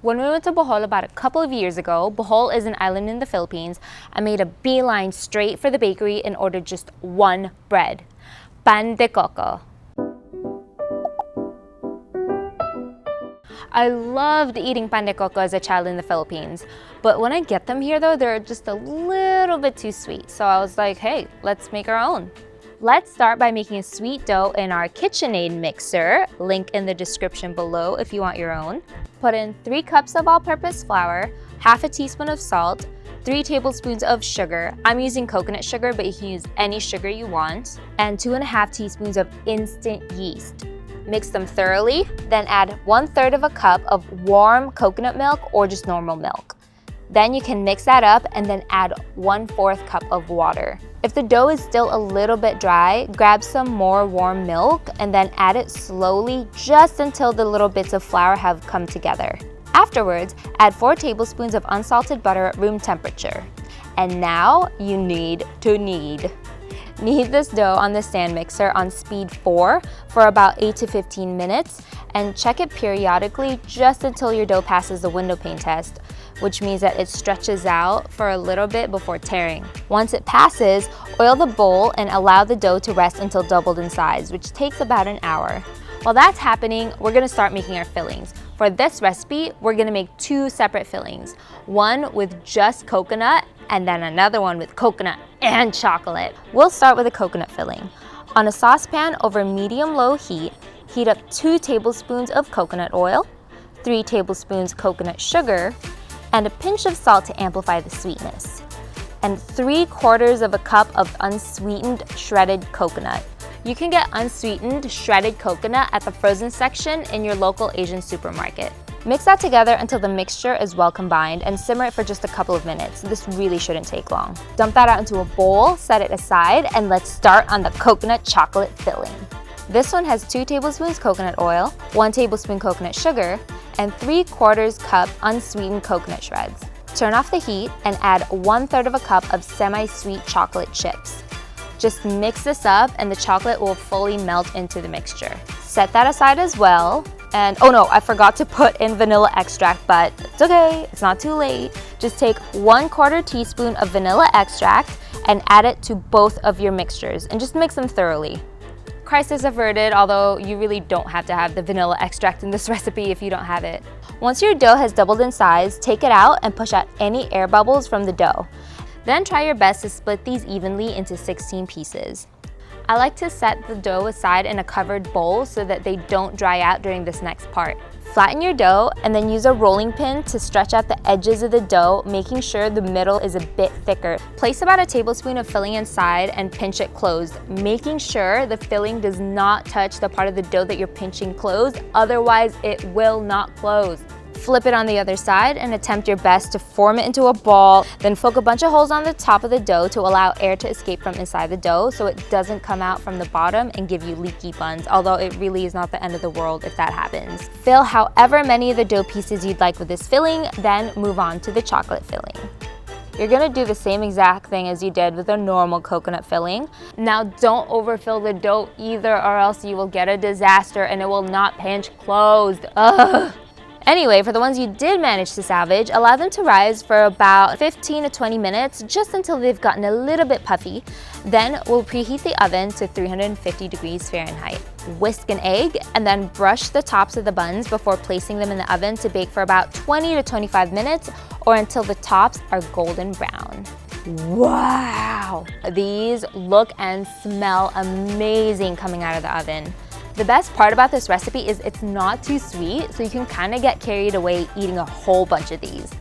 When we went to Bohol about a couple of years ago, Bohol is an island in the Philippines, I made a beeline straight for the bakery and ordered just one bread, pan de coco. I loved eating pan de coco as a child in the Philippines, but when I get them here though, they're just a little bit too sweet. So I was like, hey, let's make our own. Let's start by making a sweet dough in our KitchenAid mixer, link in the description below if you want your own. Put in 3 cups of all-purpose flour, half a teaspoon of salt, 3 tablespoons of sugar. I'm using coconut sugar, but you can use any sugar you want, and 2.5 teaspoons of instant yeast. Mix them thoroughly, then add 1/3 of a cup of warm coconut milk or just normal milk. Then you can mix that up and then add 1/4 cup of water. If the dough is still a little bit dry, grab some more warm milk and then add it slowly just until the little bits of flour have come together. Afterwards, add 4 tablespoons of unsalted butter at room temperature. And now you knead this dough on the stand mixer on speed 4 for about 8 to 15 minutes and check it periodically just until your dough passes the window pane test, which means that it stretches out for a little bit before tearing. Once it passes, oil the bowl and allow the dough to rest until doubled in size, which takes about an hour. While that's happening, we're gonna start making our fillings. For this recipe, we're gonna make 2 separate fillings, one with just coconut and then another one with coconut and chocolate. We'll start with a coconut filling. On a saucepan over medium-low heat, heat up 2 tablespoons of coconut oil, 3 tablespoons coconut sugar, and a pinch of salt to amplify the sweetness, and 3/4 of a cup of unsweetened shredded coconut. You can get unsweetened shredded coconut at the frozen section in your local Asian supermarket. Mix that together until the mixture is well combined and simmer it for just a couple of minutes. This really shouldn't take long. Dump that out into a bowl, set it aside, and let's start on the coconut chocolate filling. This one has 2 tablespoons coconut oil, 1 tablespoon coconut sugar, and 3/4 cup unsweetened coconut shreds. Turn off the heat and add 1/3 of a cup of semi-sweet chocolate chips. Just mix this up and the chocolate will fully melt into the mixture. Set that aside as well. And oh no, I forgot to put in vanilla extract, but it's okay, it's not too late. Just take 1/4 teaspoon of vanilla extract and add it to both of your mixtures and just mix them thoroughly. Crisis averted, although you really don't have to have the vanilla extract in this recipe if you don't have it. Once your dough has doubled in size, take it out and push out any air bubbles from the dough. Then try your best to split these evenly into 16 pieces. I like to set the dough aside in a covered bowl so that they don't dry out during this next part. Flatten your dough and then use a rolling pin to stretch out the edges of the dough, making sure the middle is a bit thicker. Place about a tablespoon of filling inside and pinch it closed, making sure the filling does not touch the part of the dough that you're pinching closed, otherwise it will not close. Flip it on the other side and attempt your best to form it into a ball. Then poke a bunch of holes on the top of the dough to allow air to escape from inside the dough so it doesn't come out from the bottom and give you leaky buns, although it really is not the end of the world if that happens. Fill however many of the dough pieces you'd like with this filling, then move on to the chocolate filling. You're gonna do the same exact thing as you did with a normal coconut filling. Now don't overfill the dough either, or else you will get a disaster and it will not pinch closed. Ugh. Anyway, for the ones you did manage to salvage, allow them to rise for about 15 to 20 minutes, just until they've gotten a little bit puffy. Then we'll preheat the oven to 350 degrees Fahrenheit. Whisk an egg and then brush the tops of the buns before placing them in the oven to bake for about 20 to 25 minutes or until the tops are golden brown. Wow! These look and smell amazing coming out of the oven. The best part about this recipe is it's not too sweet, so you can kind of get carried away eating a whole bunch of these.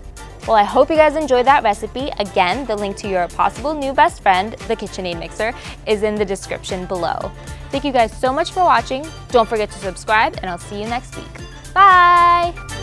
Well, I hope you guys enjoyed that recipe. Again, the link to your possible new best friend, the KitchenAid mixer, is in the description below. Thank you guys so much for watching. Don't forget to subscribe, and I'll see you next week. Bye!